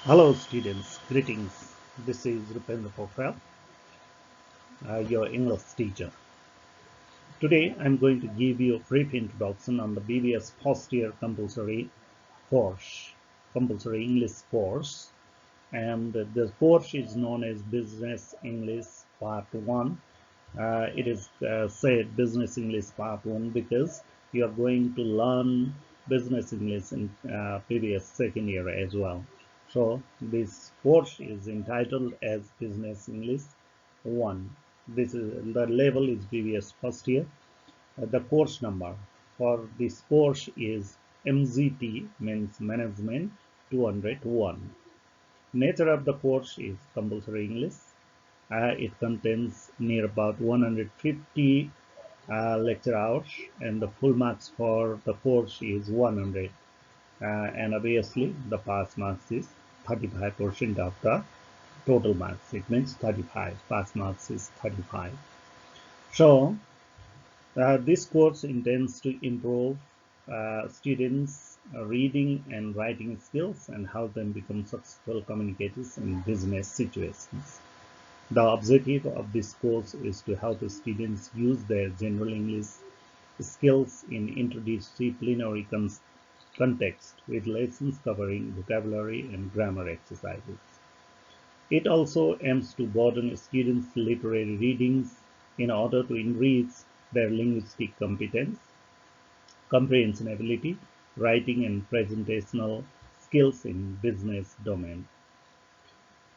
Hello students, greetings. This is Rupendra Pokhrel, your English teacher. Today I'm going to give you a brief introduction on the BBS first year compulsory English course. And the course is known as Business English Part 1. It is said Business English Part 1 because you are going to learn business English in previous second year as well. So this course is entitled as Business English 1. This is the level is BBS first year. The course number for this course is MGT, means Management 201. Nature of the course is compulsory English. It contains near about 150 lecture hours, and the full marks for the course is 100. And obviously, the pass marks is 35% of the total marks. It means 35. Pass marks is 35. So, this course intends to improve students' reading and writing skills and help them become successful communicators in business situations. The objective of this course is to help the students use their general English skills in interdisciplinary context with lessons covering vocabulary and grammar exercises. It also aims to broaden students' literary readings in order to enrich their linguistic competence, comprehension ability, writing and presentational skills in business domain.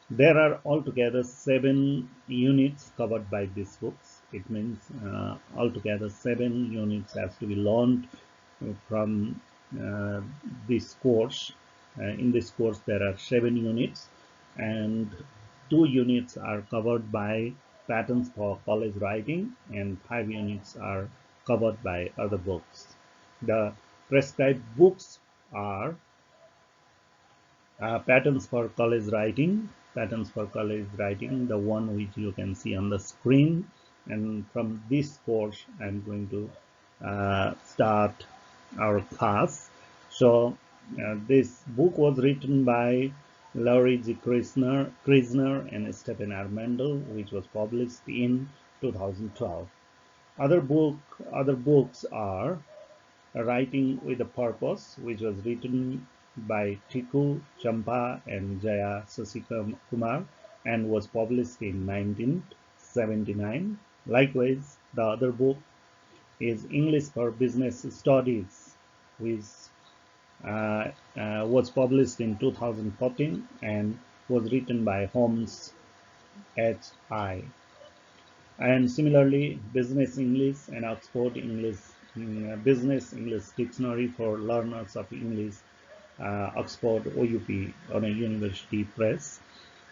There are altogether 7 units covered by these books. It means altogether 7 units has to be learned from this course. In this course there are 7 units, and 2 units are covered by patterns for college writing and 5 units are covered by other books. The prescribed books are patterns for college writing, the one which you can see on the screen. And from this course I'm going to start our class. So this book was written by Laurie G. Krisner and Stephen R. Mendel, which was published in 2012. Other books are Writing with a Purpose, which was written by Tiku Champa and Jaya Sasikumar and was published in 1979. Likewise, the other book is English for Business Studies, which was published in 2014 and was written by Holmes H.I. And similarly, Business English and Oxford English Business English Dictionary for Learners of English, Oxford OUP on a university press,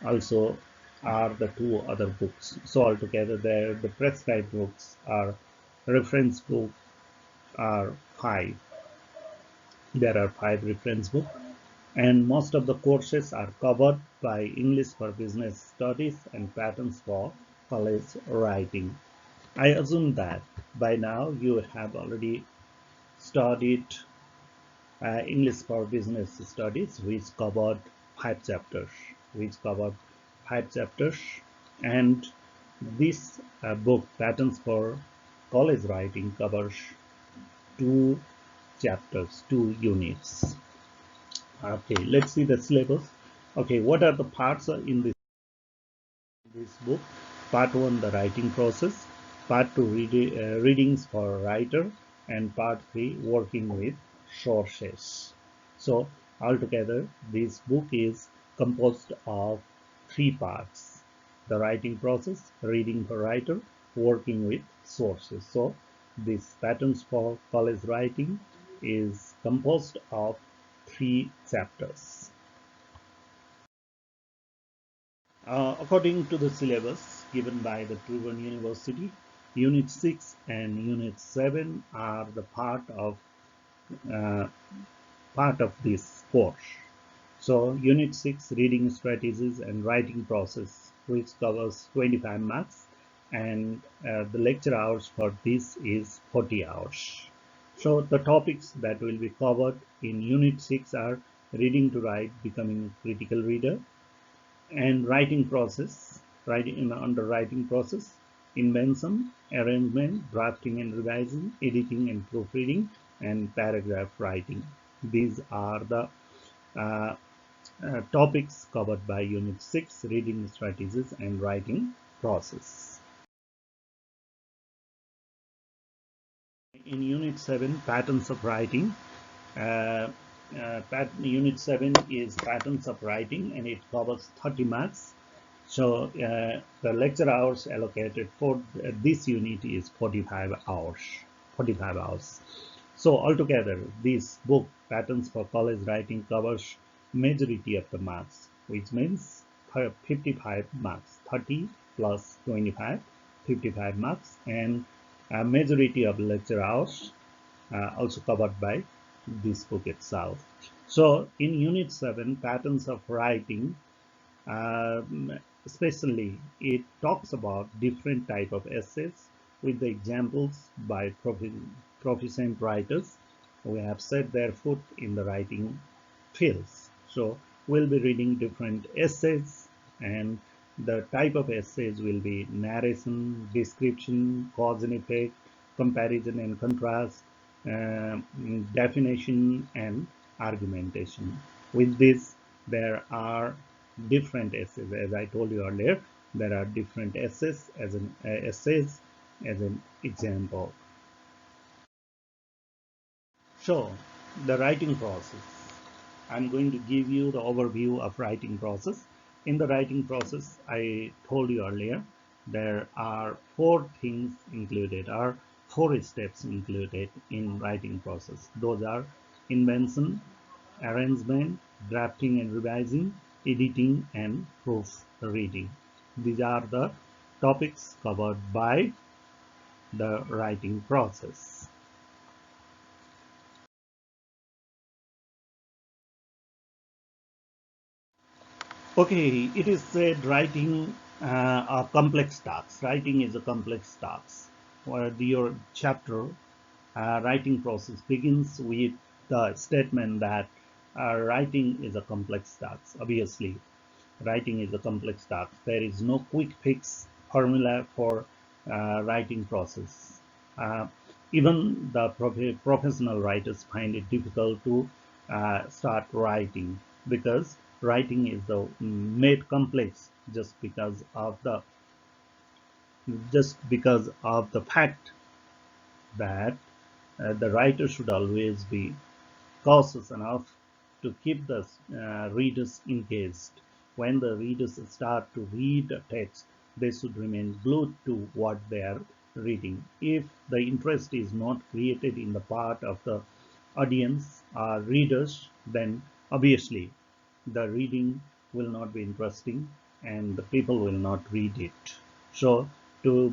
also are the 2 other books. So altogether the prescribed books are reference book are 5. There are 5 reference books, and most of the courses are covered by English for Business Studies and patterns for college writing. I assume that by now you have already studied English for Business Studies, which covered 5 chapters. And this book, Patterns for College Writing, covers 2 chapters, 2 units. Okay, let's see the syllabus. Okay, what are the parts in this book? Part 1, the writing process. Part 2, readings for writer. And Part 3, working with sources. So altogether this book is composed of 3 parts: the writing process, reading for writer, working with sources. So this Patterns for College Writing is composed of 3 chapters. According to the syllabus given by the Tribhuvan University, Unit 6 and Unit 7 are the uh, part of this course. So Unit 6, Reading Strategies and Writing Process, which covers 25 marks, and the lecture hours for this is 40 hours. So the topics that will be covered in Unit 6 are reading to write, becoming a critical reader, and writing process, writing in the underwriting process, invention, arrangement, drafting and revising, editing and proofreading, and paragraph writing. These are the uh, topics covered by Unit 6, Reading Strategies and Writing Process. In Unit 7, Patterns of Writing, uh, Unit 7 is Patterns of Writing, and it covers 30 marks. So the lecture hours allocated for this unit is 45 hours. 45 hours. So altogether, this book, Patterns for College Writing, covers majority of the marks, which means 55 marks, 30 plus 25, 55 marks, and a majority of lecture hours also covered by this book itself. So in Unit 7, Patterns of Writing, especially it talks about different type of essays with the examples by proficient writers who have set their foot in the writing fields. So we'll be reading different essays, and the type of essays will be narration, description, cause and effect, comparison and contrast, uh, definition, and argumentation. With this, there are different essays. As I told you earlier, there are different essays as an example. So the writing process. I'm going to give you the overview of writing process. In the writing process, I told you earlier, there are four things included, or four steps included in writing process. Those are invention, arrangement, drafting and revising, editing, and proofreading. These are the topics covered by the writing process. Okay, it is said writing are complex tasks. Writing is a complex task. Where your chapter writing process begins with the statement that writing is a complex task. Obviously, writing is a complex task. There is no quick fix formula for writing process. Uh, Even the professional writers find it difficult to start writing, because writing is made complex just because of the fact that the writer should always be cautious enough to keep the readers engaged. When the readers start to read a text, they should remain glued to what they are reading. If the interest is not created in the part of the audience or readers, then obviously the reading will not be interesting and the people will not read it. So to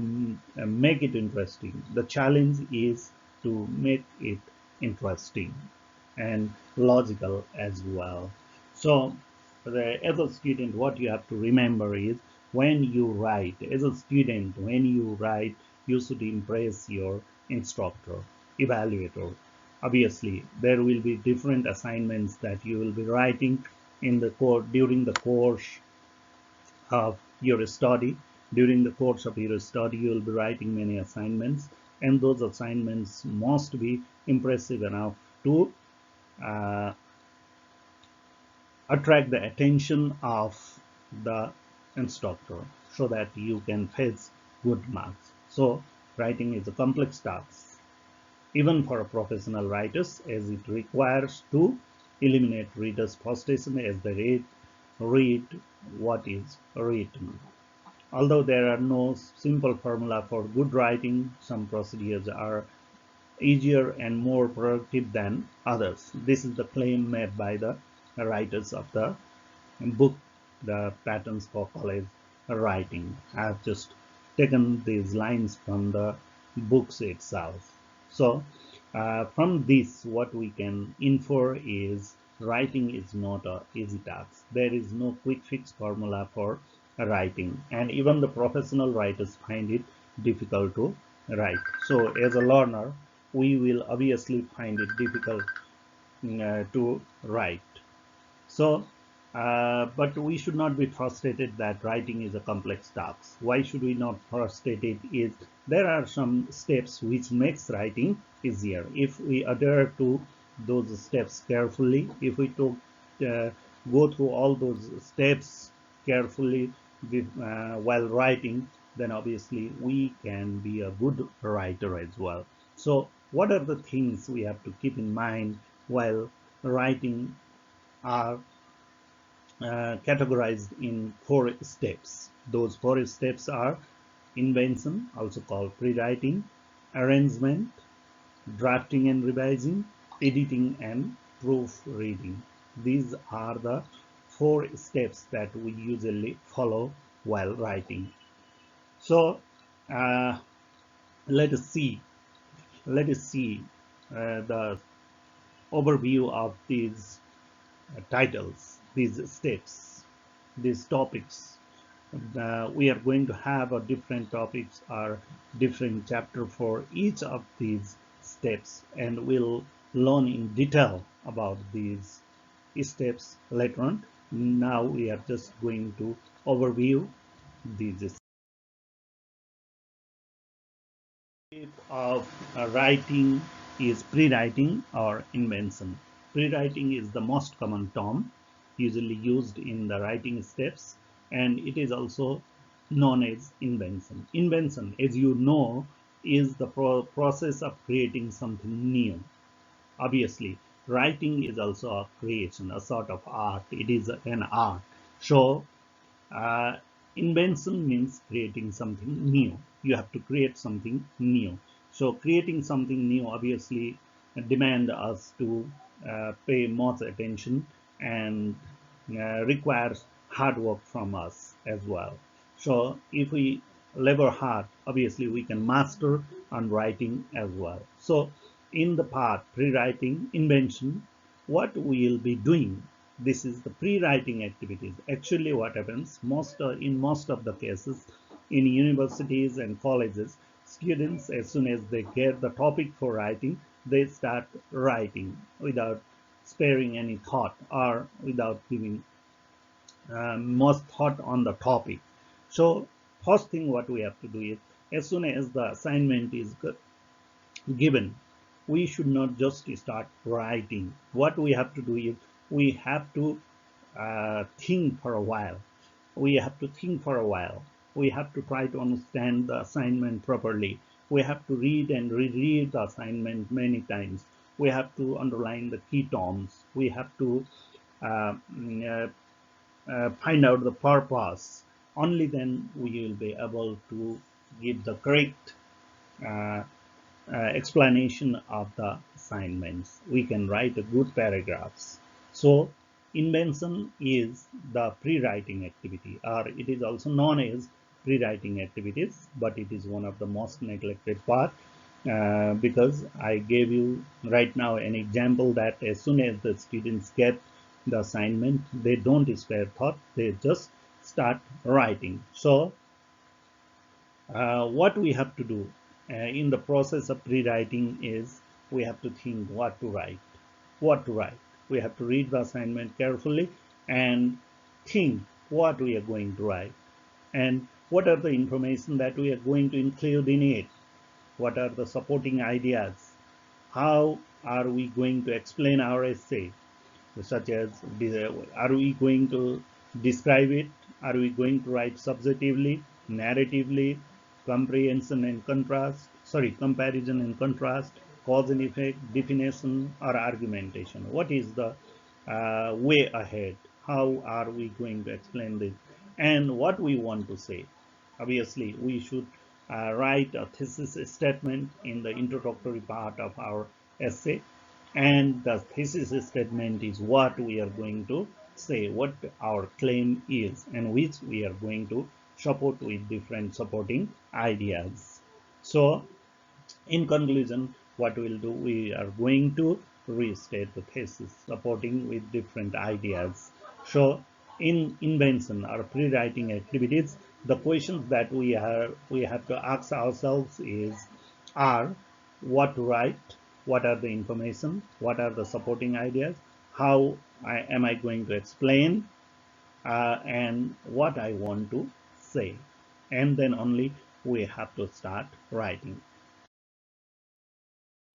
make it interesting, the challenge is to make it interesting and logical as well. So as a student, what you have to remember is, when you write, as a student, when you write, you should impress your instructor, evaluator. Obviously, there will be different assignments that you will be writing in the course during the course of your study. During the course of your study, you will be writing many assignments, and those assignments must be impressive enough to uh, attract the attention of the instructor, so that you can fetch good marks. So writing is a complex task, even for professional writers, as it requires to eliminate readers' frustration as they read what is written. Although there are no simple formula for good writing, some procedures are easier and more productive than others. This is the claim made by the writers of the book, The Patterns for College Writing. I have just taken these lines from the books itself. So from this, what we can infer is, writing is not an easy task. There is no quick fix formula for writing, and even the professional writers find it difficult to write. So as a learner, we will obviously find it difficult to write. So but we should not be frustrated that writing is a complex task. Why should we not frustrate it? Is there are some steps which makes writing easier. If we adhere to those steps carefully, if we took, go through all those steps carefully while writing, then obviously we can be a good writer as well. So what are the things we have to keep in mind while writing are categorized in 4 steps. Those 4 steps are invention, also called pre-writing, arrangement, drafting and revising, editing, and proofreading. These are the 4 steps that we usually follow while writing. So uh, let us see. Let us see the overview of these titles, these steps, these topics. We are going to have a different topics or different chapter for each of these steps, and we'll learn in detail about these steps later on. Now we are just going to overview these of writing is pre-writing or invention. Pre-writing is the most common term usually used in the writing steps, and it is also known as invention. Invention, as you know, is the process of creating something new. Obviously, writing is also a creation, a sort of art. It is an art. So uh, invention means creating something new. You have to create something new. So creating something new obviously demand us to pay much attention and requires hard work from us as well. So if we labor hard, obviously we can master on writing as well. So in the part pre-writing invention, what we will be doing, this is the pre-writing activities. Actually what happens in most of the cases in universities and colleges, students as soon as they get the topic for writing, they start writing without sparing any thought or without giving much thought on the topic. So first thing what we have to do is, as soon as the assignment is given, we should not just start writing. What we have to do is we have to think for a while. We have to think for a while. We have to try to understand the assignment properly. We have to read and reread the assignment many times. We have to underline the key terms. We have to uh, mm, find out the purpose. Only then we will be able to give the correct uh, explanation of the assignments. We can write a good paragraphs. So invention is the pre-writing activity, or it is also known as pre-writing activities, but it is one of the most neglected part because I gave you right now an example that as soon as the students get the assignment, they don't spare thought, they just start writing. So what we have to do in the process of pre-writing is we have to think what to write. What to write. We have to read the assignment carefully and think what we are going to write and what are the information that we are going to include in it. What are the supporting ideas? How are we going to explain our essay? Such as, are we going to describe it? Are we going to write subjectively, narratively, comparison and contrast, cause and effect, definition, or argumentation? What is the way ahead? How are we going to explain this? And what we want to say? Obviously, we should write a thesis statement in the introductory part of our essay, and the thesis statement is what we are going to say, what our claim is, and which we are going to support with different supporting ideas. So in conclusion, what we'll do, we are going to restate the thesis supporting with different ideas. So in invention or pre-writing activities, the questions that we have to ask ourselves are what to write, what are the information, what are the supporting ideas, how am I going to explain and what I want to say, and then only we have to start writing.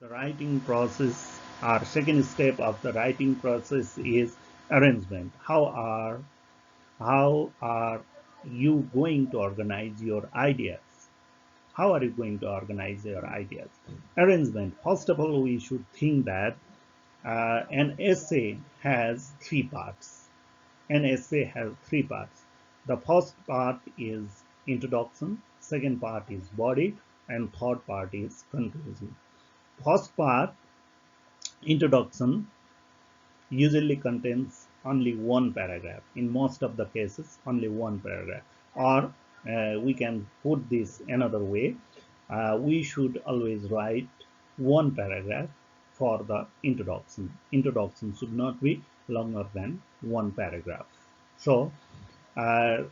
The writing process, our second step of the writing process is arrangement. How are you going to organize your ideas? How are you going to organize your ideas? Arrangement. First of all, we should think that an essay has three parts. An essay has three parts. The first part is introduction, second part is body, and third part is conclusion. First part, introduction, usually contains only one paragraph. In most of the cases, only one paragraph. Or we can put this another way. We should always write one paragraph for the introduction. Introduction should not be longer than one paragraph. So,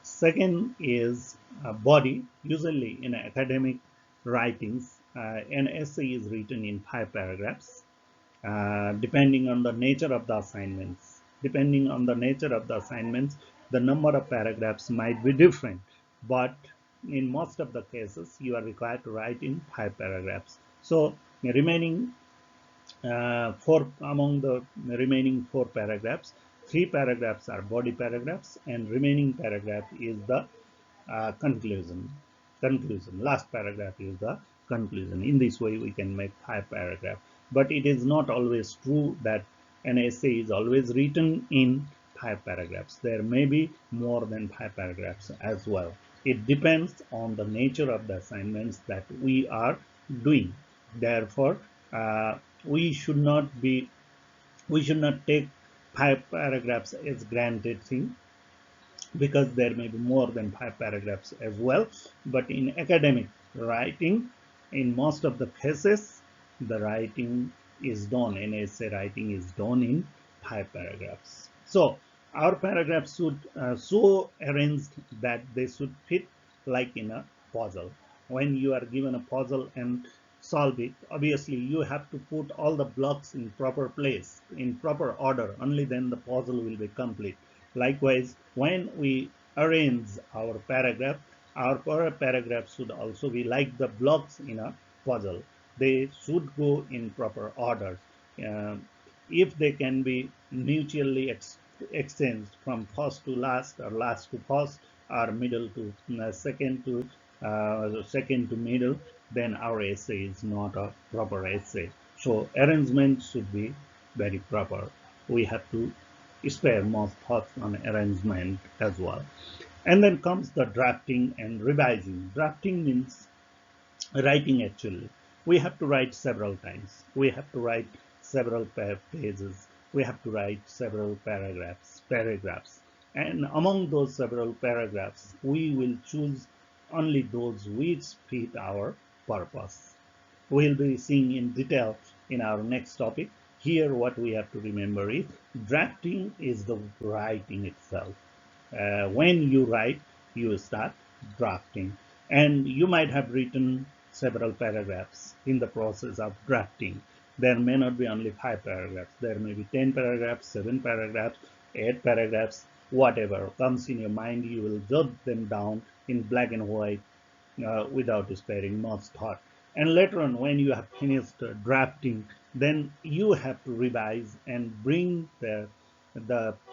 second is body. Usually in academic writings, an essay is written in 5 paragraphs. Depending on the nature of the assignments. Depending on the nature of the assignments, the number of paragraphs might be different, but in most of the cases, you are required to write in 5 paragraphs. So, remaining among the remaining 4 paragraphs, 3 paragraphs are body paragraphs, and remaining paragraph is the conclusion. Last paragraph is the conclusion. In this way, we can make 5 paragraphs. But it is not always true that an essay is always written in 5 paragraphs. There may be more than 5 paragraphs as well. It depends on the nature of the assignments that we are doing. Therefore, we should not be we should not take 5 paragraphs as granted thing, because there may be more than 5 paragraphs as well. But in academic writing, in most of the cases, the writing is done, in essay writing is done in 5 paragraphs. So our paragraphs should so arranged that they should fit like in a puzzle. When you are given a puzzle and solve it, obviously you have to put all the blocks in proper place, in proper order. Only then the puzzle will be complete. Likewise, when we arrange our paragraph should also be like the blocks in a puzzle. They should go in proper order. Uh, if they can be mutually exchanged from first to last, or last to first, or middle to second to middle, then our essay is not a proper essay. So arrangement should be very proper. We have to spare most thoughts on arrangement as well. And then comes the drafting and revising. Drafting means writing actually. We have to write several times. We have to write several pages. We have to write several paragraphs. And among those several paragraphs, we will choose only those which fit our purpose. We'll be seeing in detail in our next topic. Here, what we have to remember is drafting is the writing itself. When you write, you start drafting. And you might have written several paragraphs in the process of drafting. There may not be only 5 paragraphs. There may be 10 paragraphs, 7 paragraphs, 8 paragraphs, whatever comes in your mind, you will jot them down in black and white without sparing much thought. And later on, when you have finished drafting, then you have to revise and bring the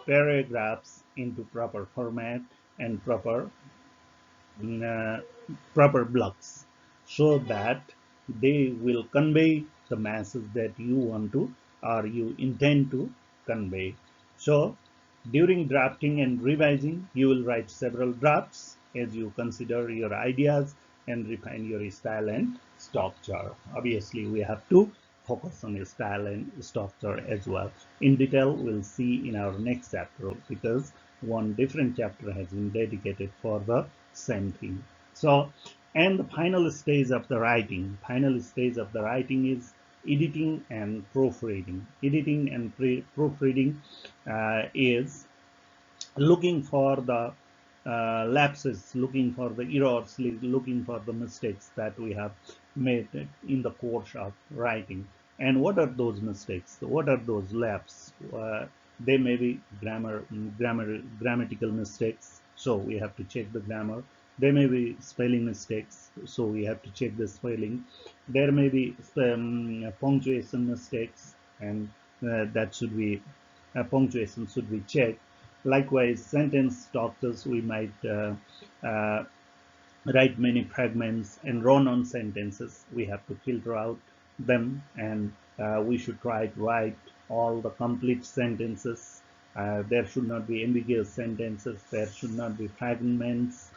paragraphs into proper format and uh, proper blocks, so that they will convey the message that you want to, or you intend to convey. So during drafting and revising, you will write several drafts as you consider your ideas and refine your style and structure. Obviously, we have to focus on your style and structure as well. In detail, we'll see in our next chapter, because one different chapter has been dedicated for the same thing. So, and the final stage of the writing is editing and proofreading. Editing and proofreading is looking for the lapses, looking for the errors, looking for the mistakes that we have made in the course of writing. And what are those mistakes? What are those lapses? There may be grammatical mistakes, so we have to check the grammar. There may be spelling mistakes, so we have to check the spelling. There may be punctuation mistakes, and that should be punctuation should be checked. Likewise, sentence structures, we might uh, write many fragments and run-on sentences. We have to filter out them, and we should try to write all the complete sentences. There should not be ambiguous sentences. There should not be fragments.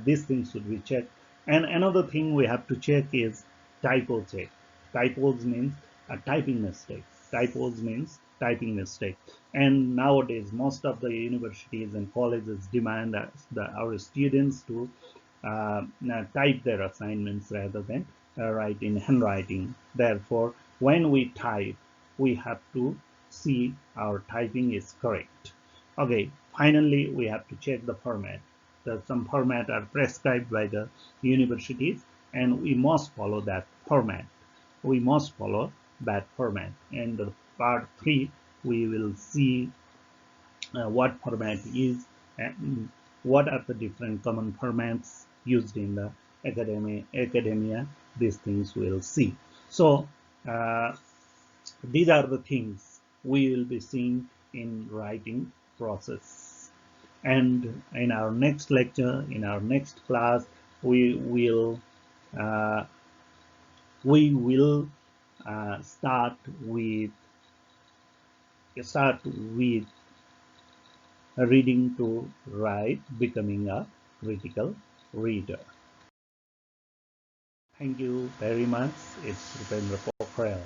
These things should be checked. And another thing we have to check is typo check. Typos means typing mistake. Typos means typing mistake. And nowadays, most of the universities and colleges demand our students to type their assignments rather than write in handwriting. Therefore, when we type, we have to see our typing is correct. Okay, finally, we have to check the format. Some format are prescribed by the universities, and we must follow that format. We must follow that format. And the part 3, we will see what format is and what are the different common formats used in the academia. These things we'll see. So these are the things we will be seeing in writing process. And in our next lecture, in our next class, we will uh, start with reading to write, becoming a critical reader. Thank you very much. It's Rupendra Pokhrel.